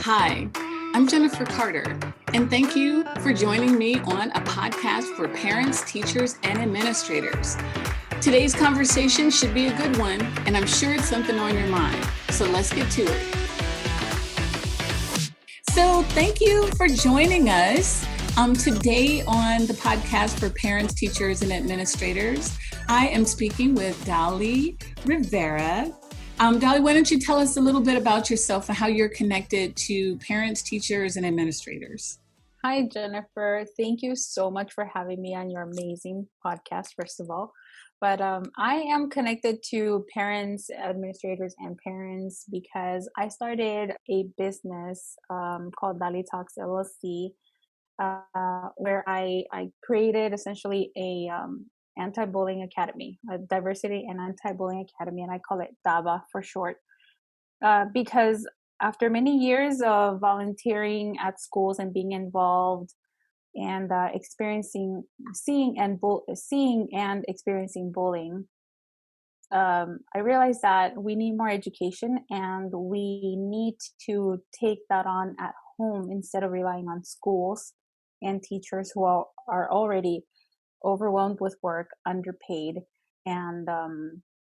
Hi, I'm Jennifer Carter, and thank you for joining me on a podcast for parents, teachers, and administrators. Today's conversation should be a good one, and I'm sure it's something on your mind. So let's get to it. So thank you for joining us today on the podcast for parents, teachers, and administrators. I am speaking with Dali Rivera. Dolly, why don't you tell us a little bit about yourself and how you're connected to parents, teachers, and administrators? Hi, Jennifer. Thank you so much for having me on your amazing podcast, first of all. But I am connected to parents, administrators, and parents because I started a business called Dali Talks LLC, where I created essentially a anti-bullying academy, a diversity and anti-bullying academy, and I call it DABA for short, because after many years of volunteering at schools and being involved and seeing and experiencing bullying, I realized that we need more education and we need to take that on at home instead of relying on schools and teachers who are already overwhelmed with work, underpaid, and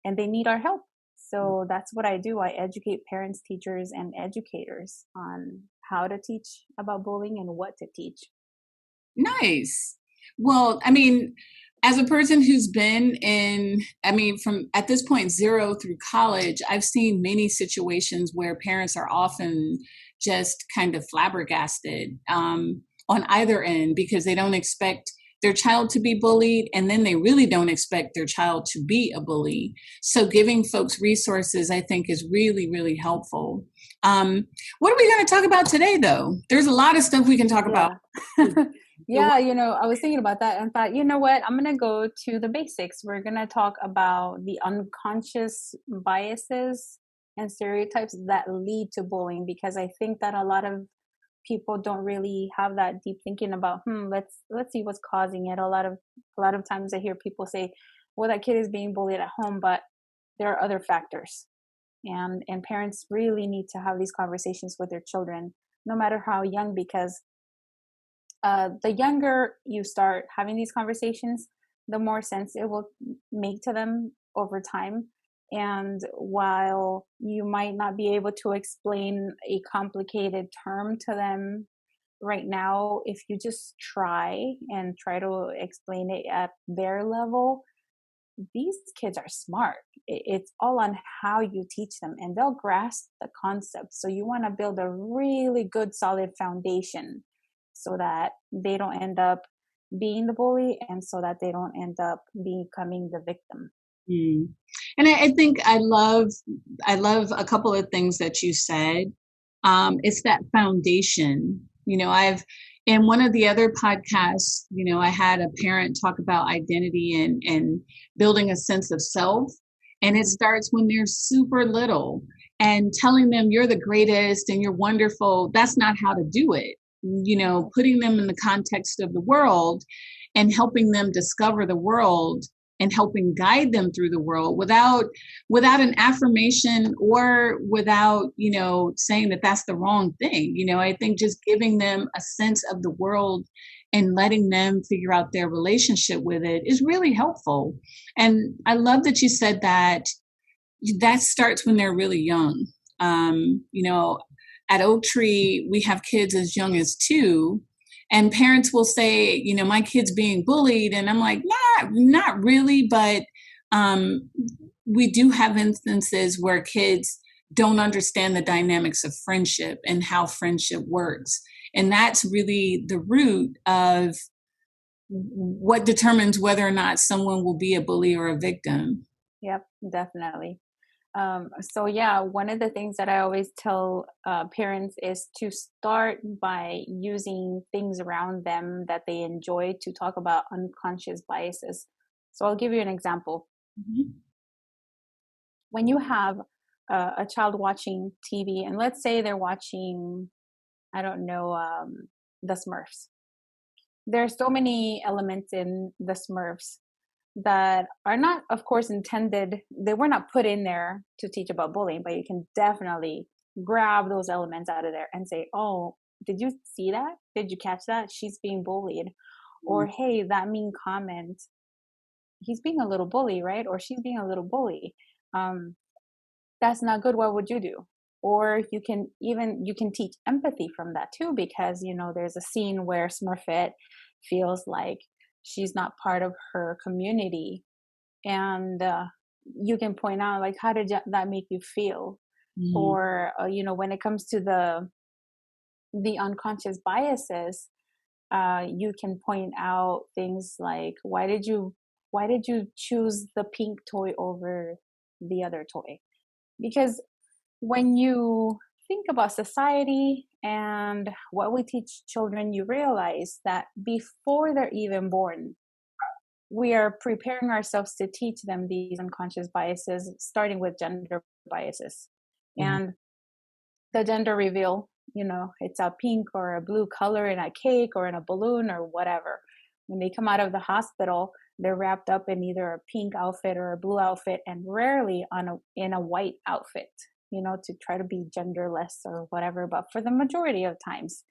they need our help. So that's what I do. I educate parents, teachers, and educators on how to teach about bullying and what to teach. Nice. Well, as a person who's been from at this point, 0 through college, I've seen many situations where parents are often just kind of flabbergasted on either end because they don't expect their child to be bullied, and then they really don't expect their child to be a bully. So giving folks resources, I think, is really, really helpful. What are we going to talk about today, though? There's a lot of stuff we can talk about. Yeah, I was thinking about that and thought, you know what, I'm going to go to the basics. We're going to talk about the unconscious biases and stereotypes that lead to bullying, because I think that a lot of people don't really have that deep thinking about, let's see what's causing it. A lot of times I hear people say, well, that kid is being bullied at home, but there are other factors. And parents really need to have these conversations with their children, no matter how young, because the younger you start having these conversations, the more sense it will make to them over time. And while you might not be able to explain a complicated term to them right now, if you just try to explain it at their level, these kids are smart. It's all on how you teach them, and they'll grasp the concept. So you want to build a really good, solid foundation so that they don't end up being the bully and so that they don't end up becoming the victim. Mm. And I think I love a couple of things that you said. It's that foundation. In one of the other podcasts, I had a parent talk about identity and building a sense of self. And it starts when they're super little, and telling them you're the greatest and you're wonderful. That's not how to do it. Putting them in the context of the world and helping them discover the world and helping guide them through the world without an affirmation or without, saying that that's the wrong thing. I think just giving them a sense of the world and letting them figure out their relationship with it is really helpful. And I love that you said that starts when they're really young. At Oak Tree, we have kids as young as 2. And parents will say, my kid's being bullied. And I'm like, not really. But we do have instances where kids don't understand the dynamics of friendship and how friendship works. And that's really the root of what determines whether or not someone will be a bully or a victim. Yep, definitely. One of the things that I always tell parents is to start by using things around them that they enjoy to talk about unconscious biases. So I'll give you an example. Mm-hmm. When you have a child watching TV, and let's say they're watching, the Smurfs. There are so many elements in the Smurfs that are not, of course, intended. They were not put in there to teach about bullying, but you can definitely grab those elements out of there and say, oh, did you see that? Did you catch that? She's being bullied. Or, hey, that mean comment, he's being a little bully, right? Or she's being a little bully. That's not good. What would you do? Or you can teach empathy from that too, because, there's a scene where Smurfette feels like she's not part of her community. And you can point out, like, how did that make you feel? Mm-hmm. Or, when it comes to the unconscious biases, you can point out things like, why did you choose the pink toy over the other toy? Because when you think about society and what we teach children, you realize that before they're even born, we are preparing ourselves to teach them these unconscious biases, starting with gender biases. Mm-hmm. And the gender reveal, it's a pink or a blue color in a cake or in a balloon or whatever. When they come out of the hospital, they're wrapped up in either a pink outfit or a blue outfit, and rarely in a white outfit, to try to be genderless or whatever. But for the majority of times,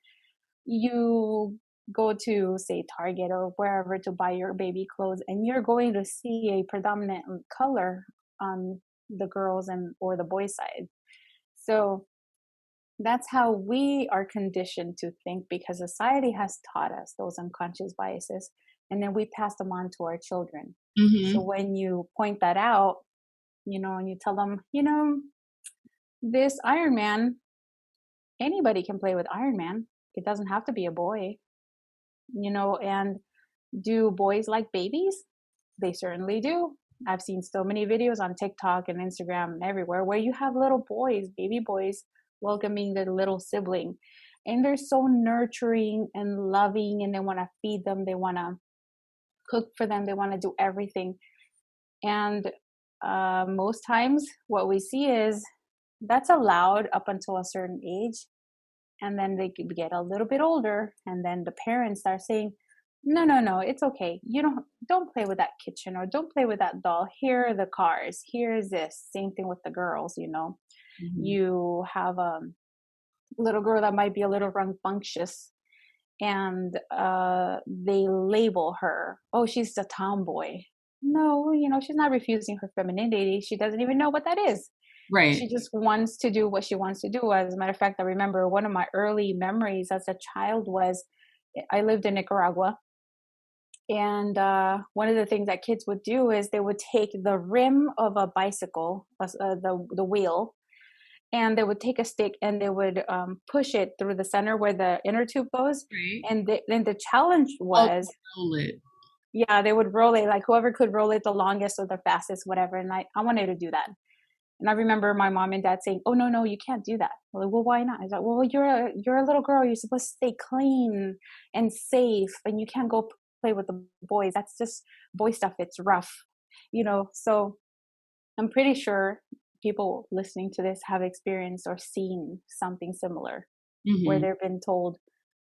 you go to, say, Target or wherever to buy your baby clothes, and you're going to see a predominant color on the girls or the boys' side. So that's how we are conditioned to think, because society has taught us those unconscious biases, and then we pass them on to our children. Mm-hmm. So when you point that out, and you tell them, this Iron Man, anybody can play with Iron Man. It doesn't have to be a boy, and do boys like babies? They certainly do. I've seen so many videos on TikTok and Instagram and everywhere where you have little boys, baby boys, welcoming their little sibling. And they're so nurturing and loving, and they want to feed them. They want to cook for them. They want to do everything. And most times what we see is that's allowed up until a certain age. And then they could get a little bit older, and then the parents are saying, no, it's okay. You don't play with that kitchen, or don't play with that doll. Here are the cars. Here's this. Same thing with the girls, Mm-hmm. You have a little girl that might be a little rambunctious, and they label her, oh, she's a tomboy. No, she's not refusing her femininity. She doesn't even know what that is. Right. She just wants to do what she wants to do. As a matter of fact, I remember one of my early memories as a child was, I lived in Nicaragua. And one of the things that kids would do is they would take the rim of a bicycle, the wheel, and they would take a stick and they would push it through the center where the inner tube goes. Right. And then the challenge was, roll it. Yeah, they would roll it, like whoever could roll it the longest or the fastest, whatever. And I wanted to do that. And I remember my mom and dad saying, oh, no, you can't do that. I'm like, well, why not? I was like, well, you're a little girl. You're supposed to stay clean and safe, and you can't go play with the boys. That's just boy stuff. It's rough, So I'm pretty sure people listening to this have experienced or seen something similar, mm-hmm. where they've been told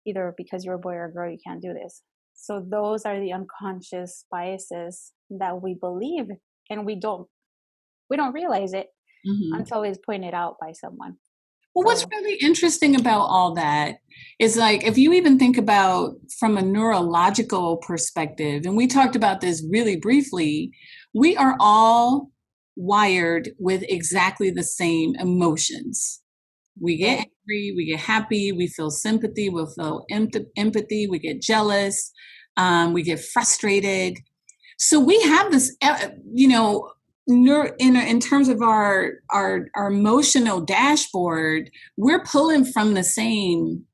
either because you're a boy or a girl, you can't do this. So those are the unconscious biases that we believe, and we don't realize it, mm-hmm. until it's pointed out by someone. Well, what's really interesting about all that is, like, if you even think about from a neurological perspective, and we talked about this really briefly, we are all wired with exactly the same emotions. We get angry, we get happy, we feel sympathy, we'll feel empathy, we get jealous, we get frustrated. So we have this, in terms of our emotional dashboard, we're pulling from the same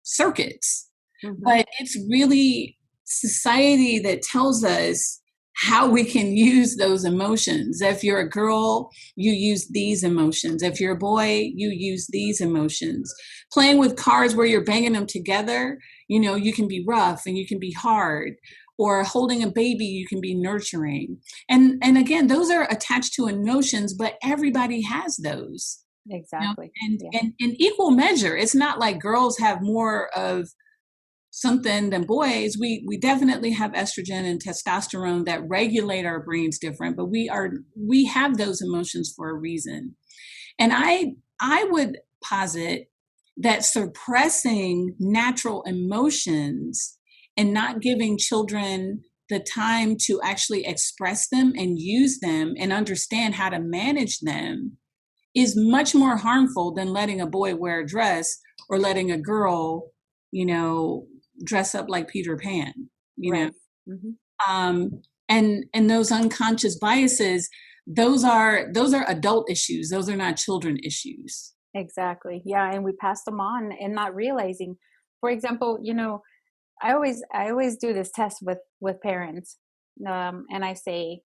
circuits, mm-hmm. but it's really society that tells us how we can use those emotions. If you're a girl, you use these emotions. If you're a boy, you use these emotions. Playing with cars where you're banging them together, you can be rough and you can be hard. Or holding a baby, you can be nurturing. And again, those are attached to emotions, but everybody has those. Exactly. And in equal measure. It's not like girls have more of something than boys. We definitely have estrogen and testosterone that regulate our brains different, but we have those emotions for a reason. And I would posit that suppressing natural emotions and not giving children the time to actually express them and use them and understand how to manage them is much more harmful than letting a boy wear a dress or letting a girl, dress up like Peter Pan, Right. Mm-hmm. And those unconscious biases, those are adult issues. Those are not children issues. Exactly. Yeah, and we pass them on and not realizing. For example, I always do this test with parents, and I say,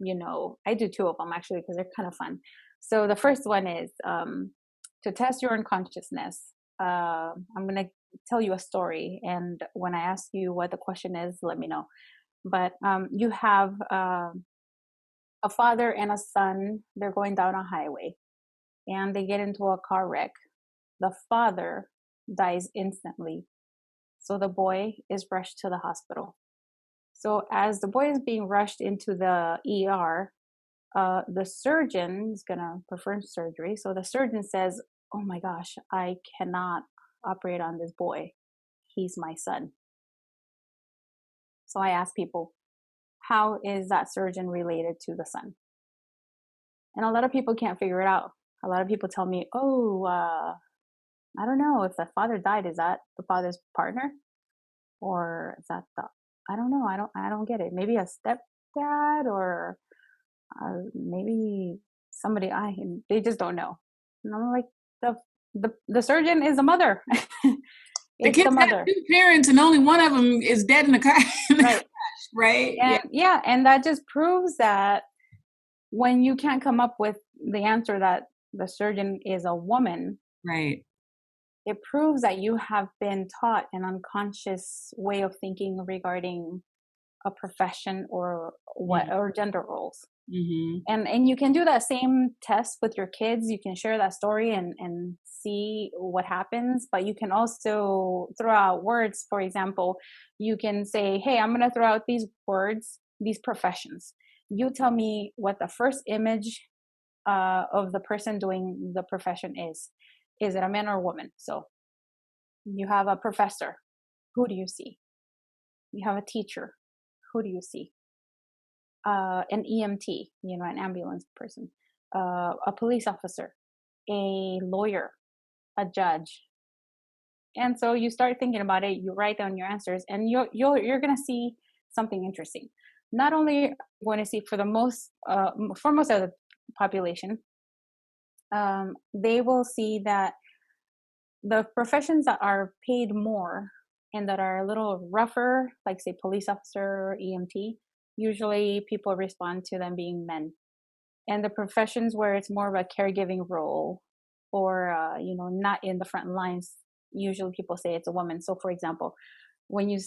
I do two of them actually because they're kind of fun. So the first one is to test your unconsciousness. I'm gonna tell you a story, and when I ask you what the question is, let me know. But you have a father and a son. They're going down a highway, and they get into a car wreck. The father dies instantly, so the boy is rushed to the hospital. So as the boy is being rushed into the ER, the surgeon is going to perform surgery. So the surgeon says, "Oh my gosh, I cannot operate on this boy. He's my son." So I ask people, how is that surgeon related to the son? And a lot of people can't figure it out. A lot of people tell me, "Oh, I don't know. If the father died, is that the father's partner? Or is that I don't know. I don't get it. Maybe a stepdad, or maybe somebody they just don't know." And I'm like, the surgeon is the mother. The It's the kids have mother. two parents and only one of them is dead in the car. Right. Right. And yeah, and that just proves that when you can't come up with the answer that the surgeon is a woman, right, it proves that you have been taught an unconscious way of thinking regarding a profession or or gender roles. Mm-hmm. And you can do that same test with your kids. You can share that story and see what happens, but you can also throw out words. For example, you can say, "Hey, I'm going to throw out these words, these professions. You tell me what the first image of the person doing the profession is. Is it a man or a woman?" So you have a professor. Who do you see? You have a teacher. Who do you see? An EMT, an ambulance person, a police officer, a lawyer, a judge. And so you start thinking about it, you write down your answers, and you're going to see something interesting. Not only are you going to see for most of the population, they will see that the professions that are paid more and that are a little rougher, like say police officer or EMT, usually people respond to them being men. And the professions where it's more of a caregiving role or not in the front lines, usually people say it's a woman. So for example, when you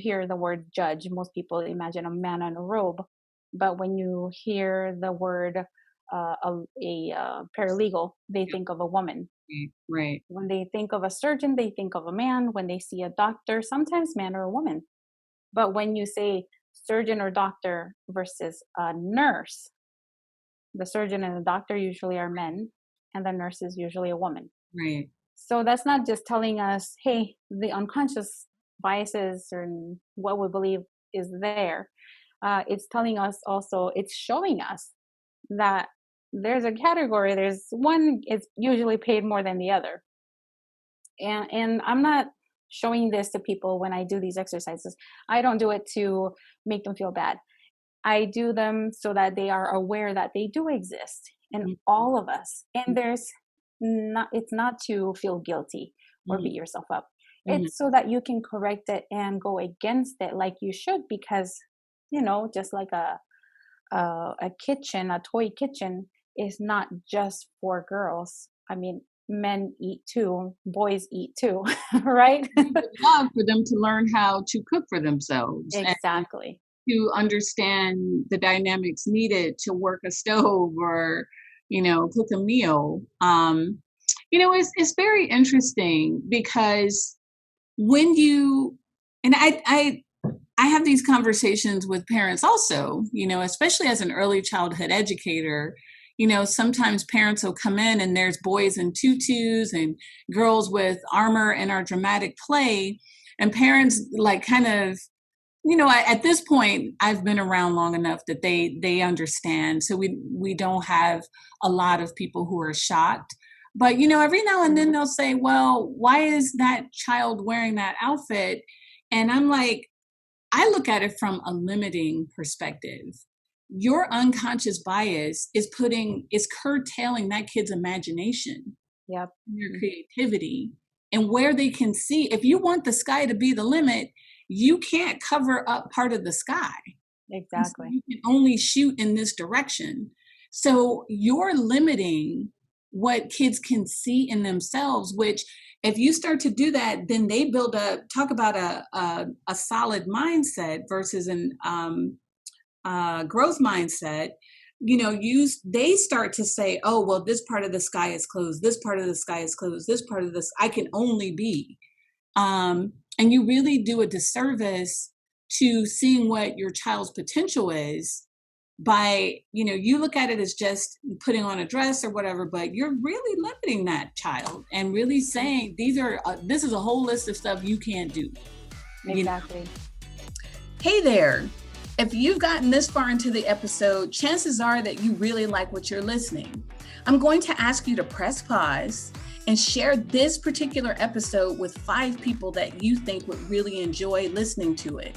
hear the word judge, most people imagine a man in a robe. But when you hear the word a paralegal, they think of a woman. Right. When they think of a surgeon, they think of a man. When they see a doctor, sometimes man or a woman. But when you say surgeon or doctor versus a nurse, the surgeon and the doctor usually are men, and the nurse is usually a woman. Right. So that's not just telling us, hey, the unconscious biases and what we believe is there. It's telling us also, it's showing us that there's a category, there's one is usually paid more than the other. And I'm not showing this to people when I do these exercises. I don't do it to make them feel bad. I do them so that they are aware that they do exist in all of us. And it's not to feel guilty or beat yourself up. It's so that you can correct it and go against it like you should, because, just like a kitchen, a toy kitchen is not just for girls. I mean, men eat too, boys eat too, right? We would love for them to learn how to cook for themselves. Exactly. To understand the dynamics needed to work a stove or, cook a meal. It's very interesting because when and I have these conversations with parents also, especially as an early childhood educator, sometimes parents will come in and there's boys in tutus and girls with armor in our dramatic play. And parents like kind of, at this point, I've been around long enough that they understand. So we don't have a lot of people who are shocked. But, every now and then they'll say, well, why is that child wearing that outfit? And I'm like, I look at it from a limiting perspective. Your unconscious bias is curtailing that kid's imagination, Yep. your creativity, and where they can see. If you want the sky to be the limit, you can't cover up part of the sky. Exactly. So you can only shoot in this direction. So you're limiting what kids can see in themselves, which if you start to do that, then they talk about a solid mindset versus an growth mindset. They start to say, oh, well, this part of the sky is closed. This part of the sky is closed. This part of this, I can only be. And you really do a disservice to seeing what your child's potential is by, you look at it as just putting on a dress or whatever, but you're really limiting that child and really saying this is a whole list of stuff you can't do. Exactly. Hey there. If you've gotten this far into the episode, chances are that you really like what you're listening. I'm going to ask you to press pause and share this particular episode with 5 people that you think would really enjoy listening to it.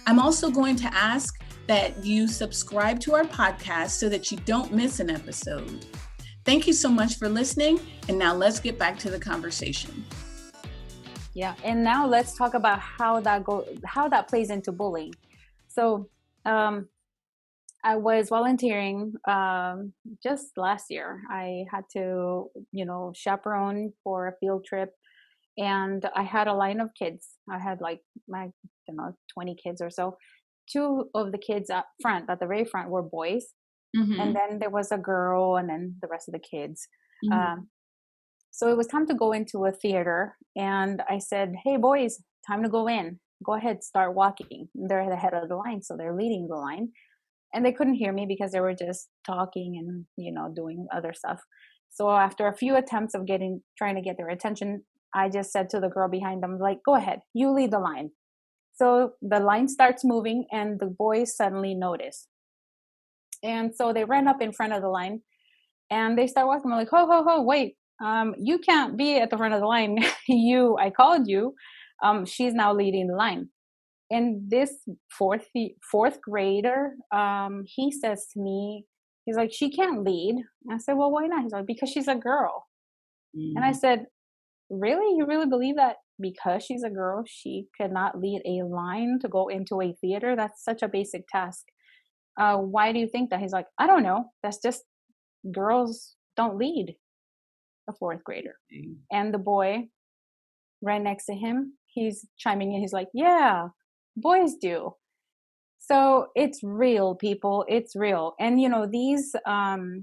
I'm also going to ask that you subscribe to our podcast so that you don't miss an episode. Thank you so much for listening. And now let's get back to the conversation. Yeah. And now let's talk about how that plays into bullying. So, I was volunteering just last year. I had to, chaperone for a field trip, and I had a line of kids. I had 20 kids or so. 2 of the kids at the very front, were boys, and then there was a girl, and then the rest of the kids. So it was time to go into a theater, and I said, "Hey, boys, time to go in. Go ahead, start walking." They're at the head of the line, so they're leading the line. And they couldn't hear me because they were just talking and, doing other stuff. So after a few attempts of trying to get their attention, I just said to the girl behind them, like, "Go ahead, you lead the line." So the line starts moving and the boys suddenly notice. And so they ran up in front of the line and they start walking. I'm like, "Ho, ho, ho, wait. You can't be at the front of the line. I called you. She's now leading the line." And this fourth grader, he says to me, he's like, "She can't lead." I said, "Well, why not?" He's like, "Because she's a girl." And I said, "Really? You really believe that because she's a girl, she could not lead a line to go into a theater? That's such a basic task. Why do you think that?" He's like, "I don't know. That's just, girls don't lead." A 4th grader. And the boy right next to him, he's chiming in. He's like, "Yeah, boys do." So it's real, people. It's real. And these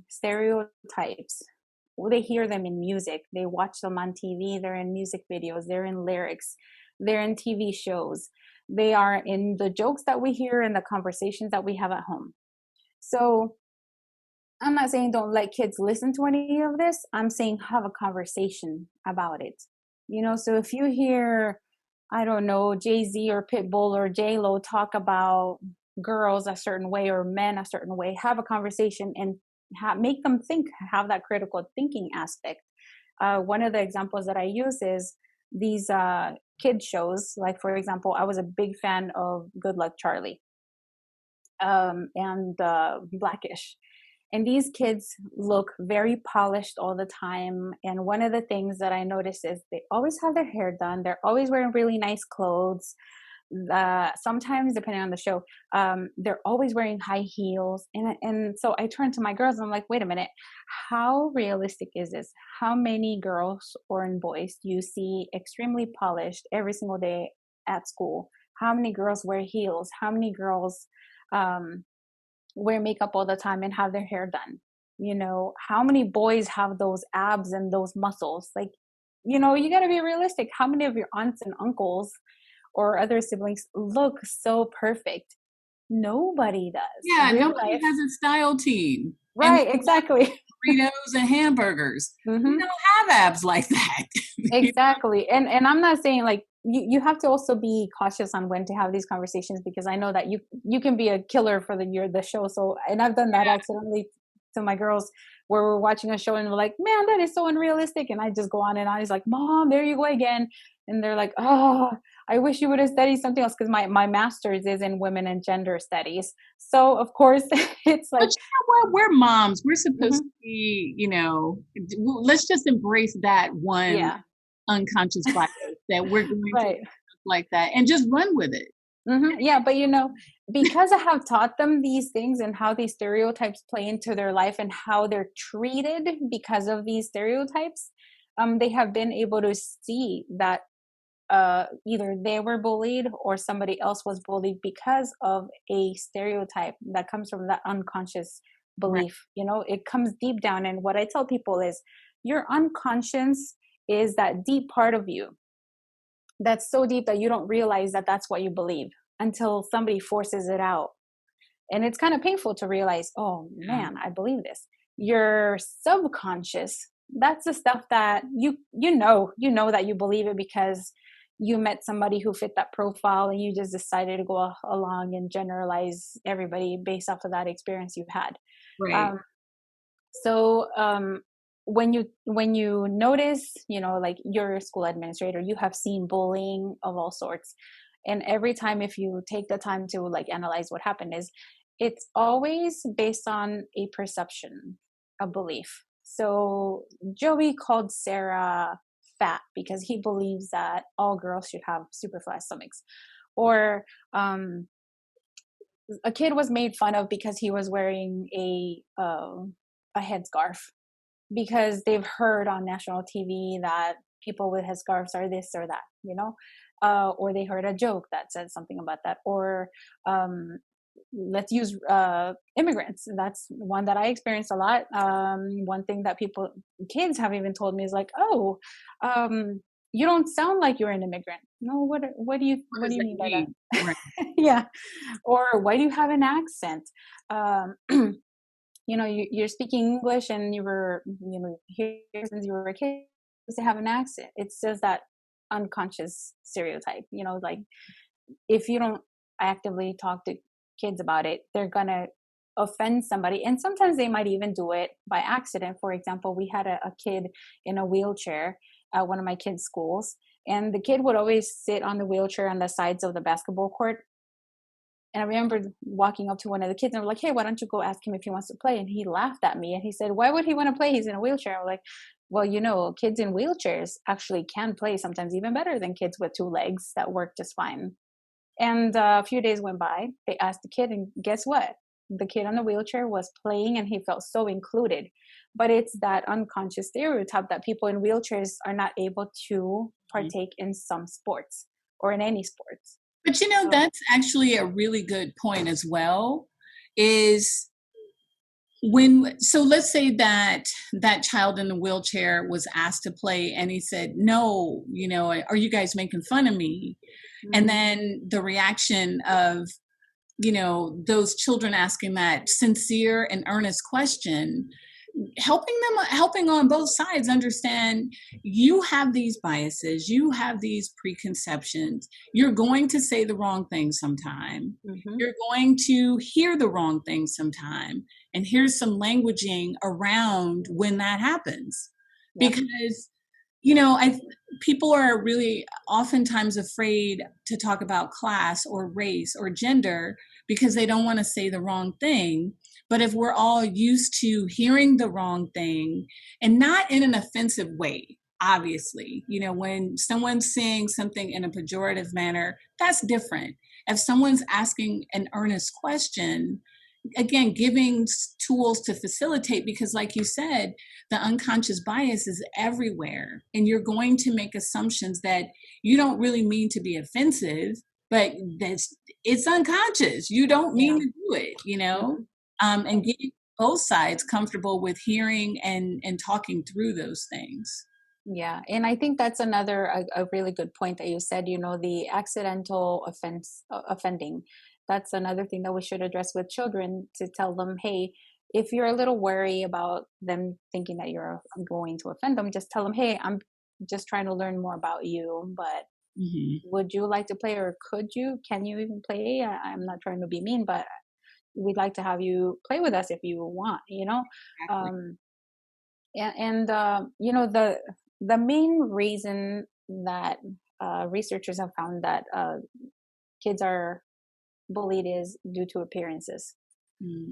stereotypes, they hear them in music, they watch them on TV, they're in music videos, they're in lyrics, they're in TV shows, they are in the jokes that we hear and the conversations that we have at home. So I'm not saying don't let kids listen to any of this. I'm saying have a conversation about it. So if you hear, I don't know, Jay-Z or Pitbull or J-Lo talk about girls a certain way or men a certain way, have a conversation and make them think, have that critical thinking aspect. One of the examples that I use is these kid shows. Like, for example, I was a big fan of Good Luck Charlie and Blackish. And these kids look very polished all the time. And one of the things that I notice is they always have their hair done. They're always wearing really nice clothes. Sometimes, depending on the show, they're always wearing high heels. And so I turn to my girls and I'm like, wait a minute, how realistic is this? How many girls or boys do you see extremely polished every single day at school? How many girls wear heels? How many girls wear makeup all the time and have their hair done? How many boys have those abs and those muscles? Like, you got to be realistic. How many of your aunts and uncles or other siblings look so perfect? Nobody does. Yeah, nobody has a style team. and Right, exactly. burritos and hamburgers. We Hmm. don't have abs like that. Exactly. And I'm not saying like you have to also be cautious on when to have these conversations, because I know that you can be a killer for the show. So, and I've done that accidentally to my girls, where we're watching a show and we're like, man, that is so unrealistic. And I just go on and on. He's like, Mom, there you go again. And they're like, oh, I wish you would have studied something else, because my master's is in women and gender studies. So of course it's But like, you know what? We're moms. We're supposed mhm, to be, let's just embrace that one yeah, unconscious bias that we're going to right. like that and just run with it. Hmm. Yeah, but because I have taught them these things and how these stereotypes play into their life and how they're treated because of these stereotypes, they have been able to see that either they were bullied or somebody else was bullied because of a stereotype that comes from that unconscious Right. belief. It comes deep down. And what I tell people is your unconscious is that deep part of you that's so deep that you don't realize that that's what you believe until somebody forces it out. And it's kind of painful to realize, oh Yeah. man, I believe this. Your subconscious, that's the stuff that you know that you believe it because you met somebody who fit that profile and you just decided to go along and generalize everybody based off of that experience you've had. Right. Um, so when you notice, like you're a school administrator, you have seen bullying of all sorts, and every time if you take the time to like analyze what happened, is it's always based on a perception, a belief. So Joey called Sarah fat because he believes that all girls should have super flat stomachs, or a kid was made fun of because he was wearing a headscarf, because they've heard on national TV that people with headscarves are this or that, or they heard a joke that said something about that, or let's use immigrants. That's one that I experienced a lot. One thing that kids have even told me is like, oh, you don't sound like you're an immigrant. No, what do you What what do does you that mean by mean? Right. that? Yeah. Or why do you have an accent? Um, you're speaking English and you were, here since you were a kid, to have an accent. It's just that unconscious stereotype, like if you don't actively talk to kids about it, they're gonna offend somebody. And sometimes they might even do it by accident. For example, we had a kid in a wheelchair at one of my kids' schools, and the kid would always sit on the wheelchair on the sides of the basketball court. And I remember walking up to one of the kids and I'm like, hey, why don't you go ask him if he wants to play? And he laughed at me and he said, why would he want to play? He's in a wheelchair. I'm like, well, kids in wheelchairs actually can play sometimes even better than kids with two legs that work just fine. And a few days went by. They asked the kid, and guess what? The kid on the wheelchair was playing and he felt so included. But it's that unconscious stereotype that people in wheelchairs are not able to Mhm. partake in some sports or in any sports. But So, that's actually a really good point as well. Is let's say that that child in the wheelchair was asked to play and he said no, are you guys making fun of me? And mhm. then the reaction of those children asking that sincere and earnest question, helping on both sides understand you have these biases, you have these preconceptions, you're going to say the wrong thing sometime, Mhm. you're going to hear the wrong thing sometime, and here's some languaging around when that happens. Yep. Because I people are really oftentimes afraid to talk about class or race or gender because they don't want to say the wrong thing. But if we're all used to hearing the wrong thing, and not in an offensive way, obviously, when someone's saying something in a pejorative manner, that's different. If someone's asking an earnest question, again, giving tools to facilitate, because like you said, the unconscious bias is everywhere and you're going to make assumptions that you don't really mean to be offensive, but it's unconscious, you don't mean Yeah. to do it, Mhm. and getting both sides comfortable with hearing and talking through those things. Yeah, and I think that's another a really good point that you said. The accidental offending. That's another thing that we should address with children, to tell them, hey, if you're a little wary about them thinking that you're going to offend them, just tell them, hey, I'm just trying to learn more about you, but would you like to play, or can you even play? I'm not trying to be mean, but we'd like to have you play with us if you want, Exactly. The main reason that researchers have found that kids are bullied is due to appearances.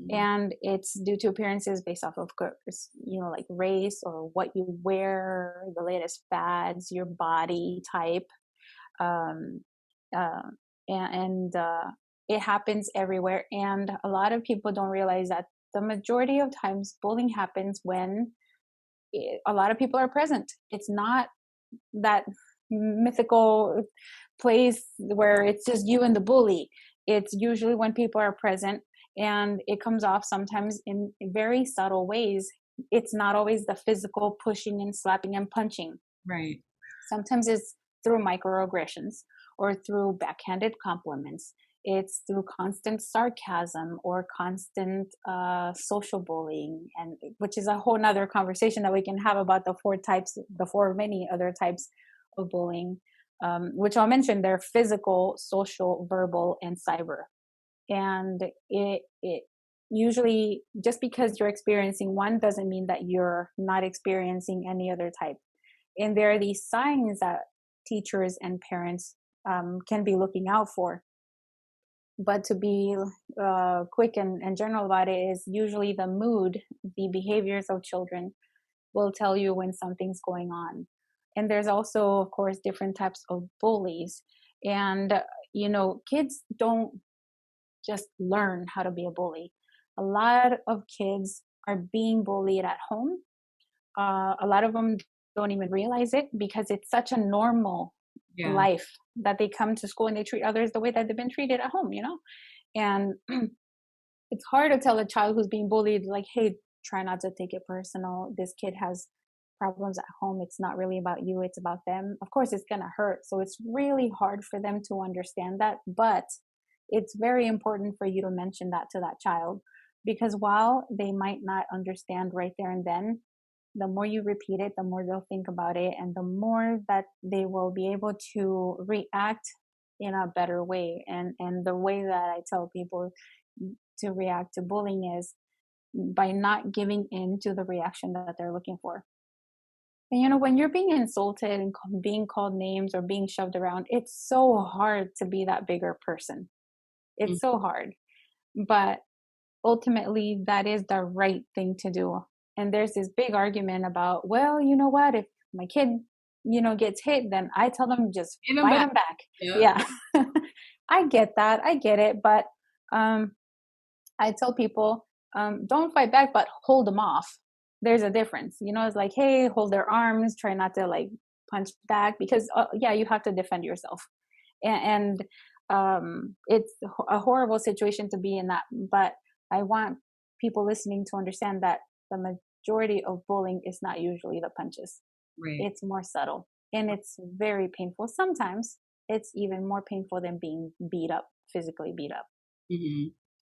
And it's due to appearances based off of course, like race or what you wear, the latest fads, your body type. um, uh, it happens everywhere, and a lot of people don't realize that the majority of times bullying happens when a lot of people are present. It's not that mythical place where it's just you and the bully. It's usually when people are present, and it comes off sometimes in very subtle ways. It's not always the physical pushing and slapping and punching. Right. Sometimes it's through microaggressions or through backhanded compliments. It's through constant sarcasm or constant social bullying, and which is a whole nother conversation that we can have about the four many other types of bullying, which I'll mention. They're physical, social, verbal, and cyber. And it usually, just because you're experiencing one doesn't mean that you're not experiencing any other type. And there are these signs that teachers and parents can be looking out for. But to be quick and general about it, is usually the mood, the behaviors of children will tell you when something's going on. And there's also, of course, different types of bullies. And, kids don't just learn how to be a bully. A lot of kids are being bullied at home. A lot of them don't even realize it because it's such a normal life that they come to school and they treat others the way that they've been treated at home, and it's hard to tell a child who's being bullied, like, hey, try not to take it personal. This kid has problems at home. It's not really about you. It's about them. Of course, it's going to hurt. So it's really hard for them to understand that. But it's very important for you to mention that to that child, because while they might not understand right there and then, the more you repeat it, the more they'll think about it, and the more that they will be able to react in a better way. And the way that I tell people to react to bullying is by not giving in to the reaction that they're looking for. And when you're being insulted and being called names or being shoved around, it's so hard to be that bigger person. It's so hard. But ultimately, that is the right thing to do. And there's this big argument about, well, you know what, if my kid, gets hit, then I tell them just fight him back. Yeah. I get that. I get it. But I tell people, don't fight back, but hold them off. There's a difference. It's like, hey, hold their arms, try not to like punch back, because you have to defend yourself. And it's a horrible situation to be in that. But I want people listening to understand that the majority of bullying is not usually the punches. Right. It's more subtle, and it's very painful. Sometimes it's even more painful than being physically beat up.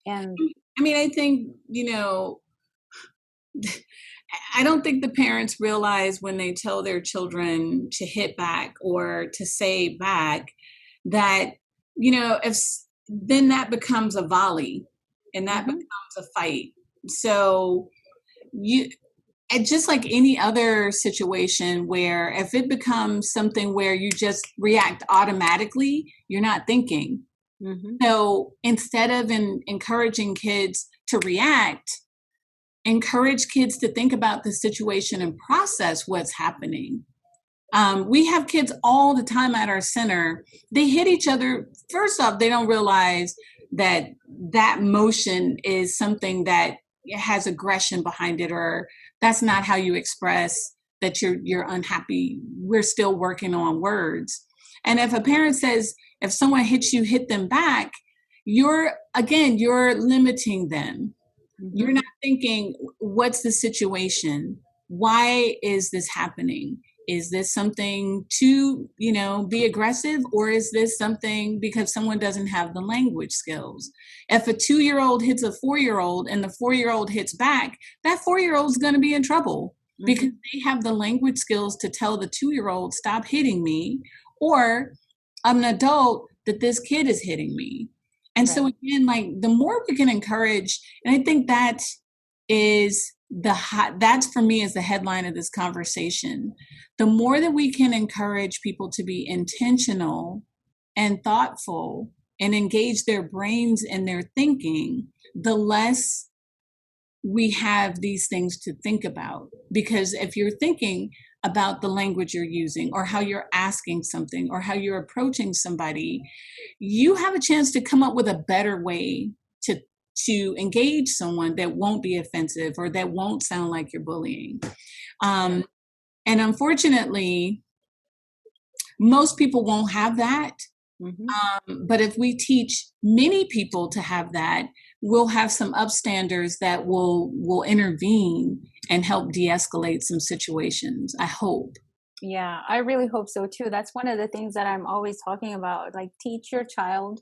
And I mean, I think, I don't think the parents realize when they tell their children to hit back or to say back that, if then that becomes a volley and that becomes a fight. So just like any other situation where if it becomes something where you just react automatically, you're not thinking. So instead of encouraging kids to react, encourage kids to think about the situation and process what's happening. We have kids all the time at our center. They hit each other. First off, they don't realize that motion is something that has aggression behind it, or that's not how you express that you're unhappy. We're still working on words. And if a parent says, if someone hits you, hit them back, you're limiting them. You're not thinking, what's the situation? Why is this happening? Is this something to, be aggressive, or is this something because someone doesn't have the language skills? If a 2-year-old hits a 4-year-old and the 4-year-old hits back, that 4-year-old is going to be in trouble because they have the language skills to tell the 2-year-old, stop hitting me, or I'm an adult that this kid is hitting me. And so again, like the more we can encourage, and I think that is that's for me is the headline of this conversation. The more that we can encourage people to be intentional and thoughtful and engage their brains and their thinking, the less we have these things to think about. Because if you're thinking about the language you're using or how you're asking something or how you're approaching somebody, you have a chance to come up with a better way to engage someone that won't be offensive or that won't sound like you're bullying. And unfortunately, most people won't have that. But if we teach many people to have that, we'll have some upstanders that will intervene and help de-escalate some situations, I hope. Yeah, I really hope so too. That's one of the things that I'm always talking about. Like, teach your child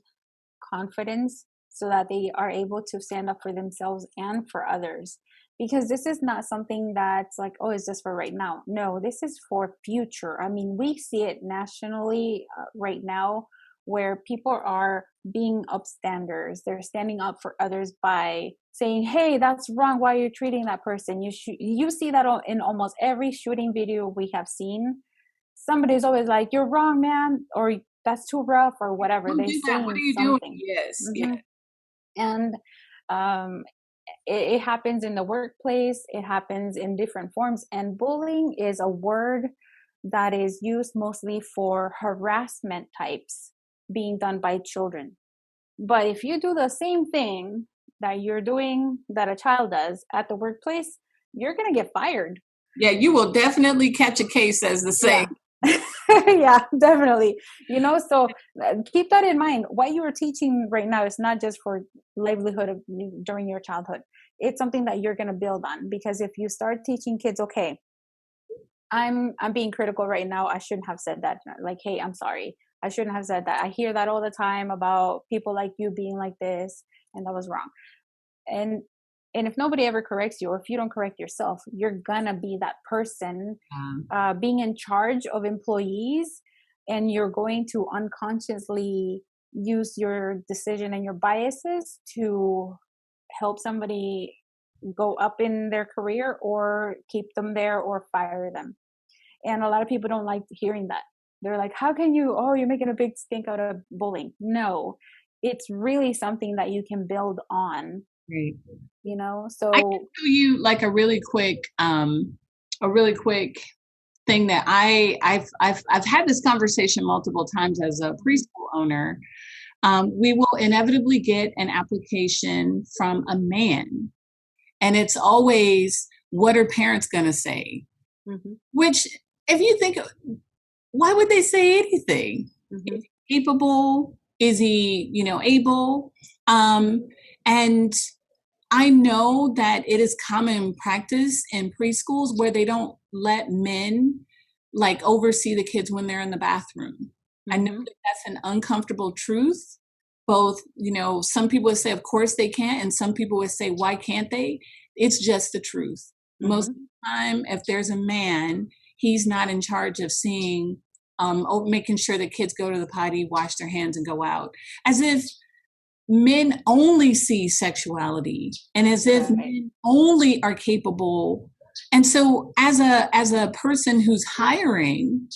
confidence so that they are able to stand up for themselves and for others. Because this is not something that's like, oh, it's just for right now. No, this is for future. I mean, we see it nationally right now, where people are being upstanders. They're standing up for others by saying, hey, that's wrong. Why are you treating that person? You see that in almost every shooting video we have seen. Somebody's always like, you're wrong, man, or that's too rough, or whatever. They're saying what are you something. Doing? Yes, yes. And it happens in the workplace. It happens in different forms. And bullying is a word that is used mostly for harassment types being done by children. But if you do the same thing that you're doing, that a child does at the workplace, you're going to get fired. Yeah, you will definitely catch a case, as the saying. Yeah. Yeah, definitely. So keep that in mind. What you are teaching right now is not just for livelihood during your childhood. It's something that you're going to build on, because if you start teaching kids, okay, I'm being critical right now, I shouldn't have said that. Like, hey, I'm sorry, I shouldn't have said that. I hear that all the time about people like you being like this, and that was wrong. And if nobody ever corrects you, or if you don't correct yourself, you're gonna be that person being in charge of employees, and you're going to unconsciously use your decision and your biases to help somebody go up in their career, or keep them there, or fire them. And a lot of people don't like hearing that. They're like, how can you, you're making a big stink out of bullying. No, it's really something that you can build on. Right. So I can tell you like a really quick thing that I've had this conversation multiple times as a preschool owner. We will inevitably get an application from a man, and it's always, what are parents going to say? Which, if you think, why would they say anything? Is he capable? Is he, able? And I know that it is common practice in preschools where they don't let men like oversee the kids when they're in the bathroom. I know that that's an uncomfortable truth. Both, some people would say, of course they can't, and some people would say, why can't they? It's just the truth. Most of the time, if there's a man, he's not in charge of seeing, making sure that kids go to the potty, wash their hands, and go out. As if men only see sexuality, and as if men only are capable. And so as a person who's hiring,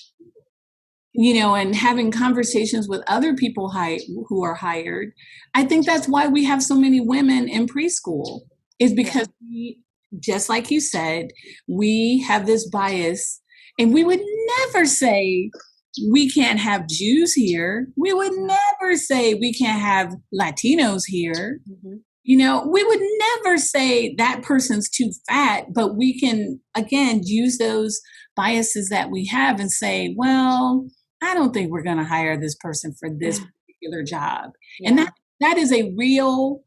and having conversations with other people who are hired, I think that's why we have so many women in preschool, is because we, just like you said, we have this bias, and we would never say we can't have Jews here. We would never say we can't have Latinos here. We would never say that person's too fat, but we can, again, use those biases that we have and say, well, I don't think we're going to hire this person for this particular job. And that is a real,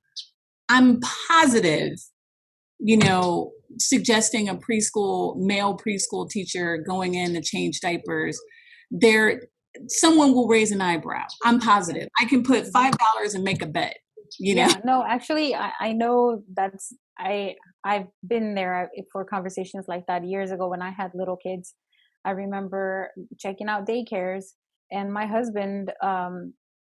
I'm positive, suggesting a male preschool teacher going in to change diapers, someone will raise an eyebrow. I'm positive. I can put $5 and make a bet. Yeah, no, actually, I know I've been there for conversations like that years ago when I had little kids. I remember checking out daycares, and my husband,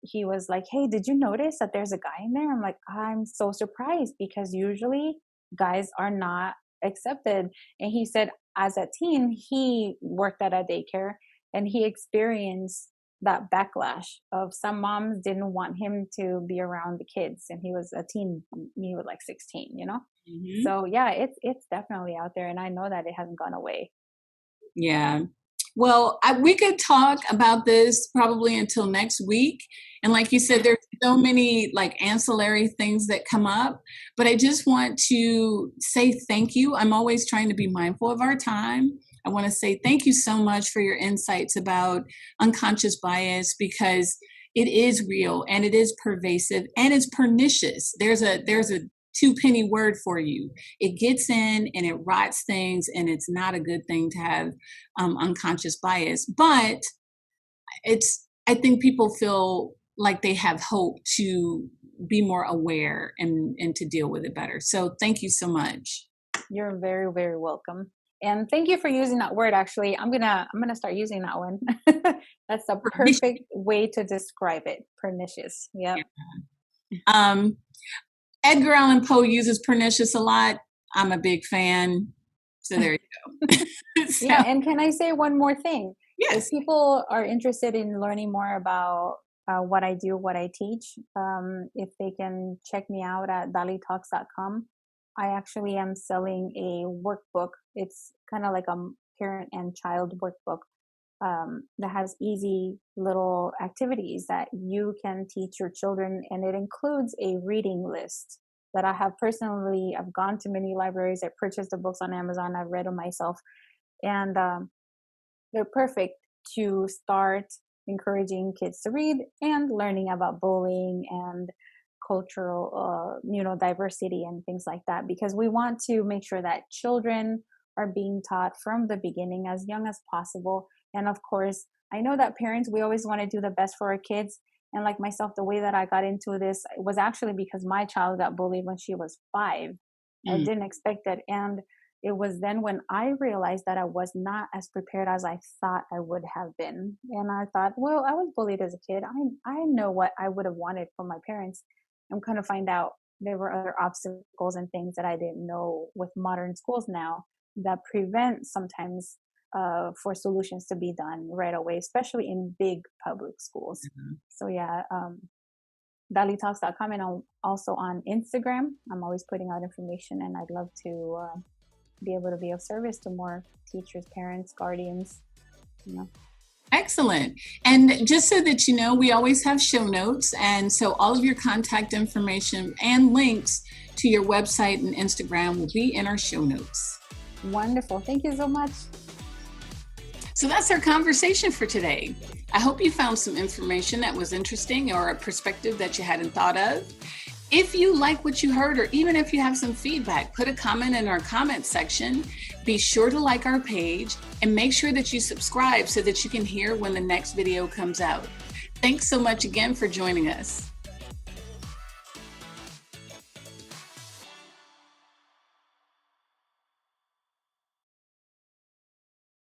he was like, "Hey, did you notice that there's a guy in there?" I'm like, "I'm so surprised because usually guys are not accepted." And he said, as a teen, he worked at a daycare and he experienced that backlash of some moms didn't want him to be around the kids, and he was a teen. He was like 16, you know. Mm-hmm. So yeah, it's definitely out there, and I know that it hasn't gone away. Yeah. Well, we could talk about this probably until next week. And like you said, there's so many like ancillary things that come up, but I just want to say thank you. I'm always trying to be mindful of our time. I want to say thank you so much for your insights about unconscious bias, because it is real and it is pervasive and it's pernicious. There's a two-penny word for you. It gets in and it rots things, and it's not a good thing to have unconscious bias. But I think people feel like they have hope to be more aware and to deal with it better. So thank you so much. You're very, very welcome. And thank you for using that word. Actually, I'm gonna start using that one. That's the perfect way to describe it. Pernicious. Yep. Yeah. Edgar Allan Poe uses pernicious a lot. I'm a big fan. So there you go. So, yeah, and can I say one more thing? Yes. If people are interested in learning more about what I do, what I teach, if they can check me out at dalitalks.com. I actually am selling a workbook. It's kind of like a parent and child workbook that has easy little activities that you can teach your children. And it includes a reading list that I have personally. I've gone to many libraries. I purchased the books on Amazon. I've read them myself. And they're perfect to start encouraging kids to read and learning about bullying and cultural, diversity and things like that, because we want to make sure that children are being taught from the beginning as young as possible. And of course, I know that parents, we always want to do the best for our kids. And like myself, the way that I got into this was actually because my child got bullied when she was 5. I didn't expect it. And it was then when I realized that I was not as prepared as I thought I would have been. And I thought, well, I was bullied as a kid. I know what I would have wanted from my parents. I'm going to find out there were other obstacles and things that I didn't know with modern schools now that prevent sometimes for solutions to be done right away, especially in big public schools. Mm-hmm. So yeah, dalitalks.com, and I'm also on Instagram. I'm always putting out information, and I'd love to be able to be of service to more teachers, parents, guardians, Excellent. And just so that you know, we always have show notes. And so all of your contact information and links to your website and Instagram will be in our show notes. Wonderful. Thank you so much. So that's our conversation for today. I hope you found some information that was interesting or a perspective that you hadn't thought of. If you like what you heard, or even if you have some feedback, put a comment in our comment section. Be sure to like our page and make sure that you subscribe so that you can hear when the next video comes out. Thanks so much again for joining us.